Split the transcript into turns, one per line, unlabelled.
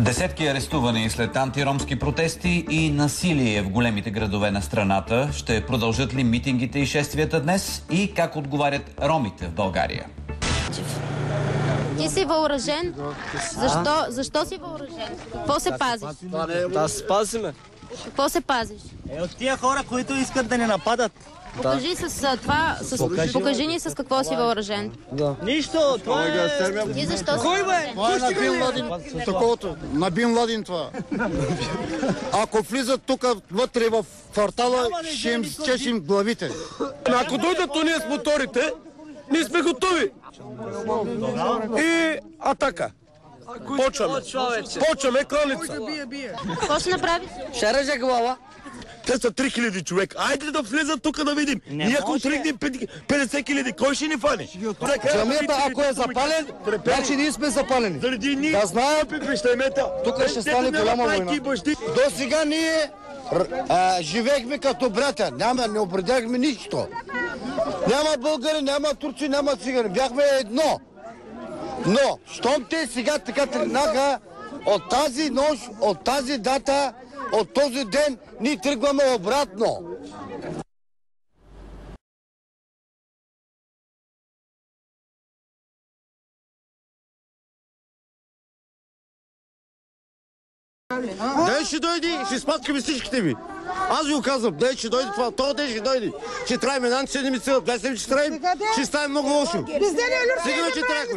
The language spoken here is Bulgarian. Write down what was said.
Десетки арестувани след антиромски протести и насилие в големите градове на страната. Ще продължат ли митингите и шествията днес и как отговарят ромите в България?
Ти си въоръжен. Защо си въоръжен? Какво се пазиш?
Да се пазиме.
Какво се пазиш?
От тия хора, които искат да ни нападат.
Покажи покажи ни с какво си въоръжен.
Да.
Нищо, това е...
Ти защо си
Кой бе?
въоръжен?
Това е на Бин Ладин, таковото, на Бин Ладин това. Ако влизат тук вътре в квартала, ще им чешем главите.
Ако дойдат уния с моторите, ние сме готови. И атака. Почваме кланица.
Какво ще направиш?
Ще реже глава.
Те са 3000 човека. Айде да влезат тук да видим. Ние ако тръгнем 50 000, кой ще ни фане?
Джамията, ако е запален, значи ние сме запалени.
Заради ние
Да знаем, тук ще стане голяма война. До сега ние живеехме като братя. Не определяхме нищо. Няма българи, няма турци, няма цигани. Бяхме едно. Но, щом те сега така тръгнаха, от тази нощ, от тази дата, от този ден, ние тръгваме обратно. Ден ще дойде, ще спаткаме всичките ви. Аз ви го казвам, ден ще дойде това, този ден ще дойде. Ще траем една седмица, 2 седмици ще траем, ще стане много лошо. Сигурно, че трахме.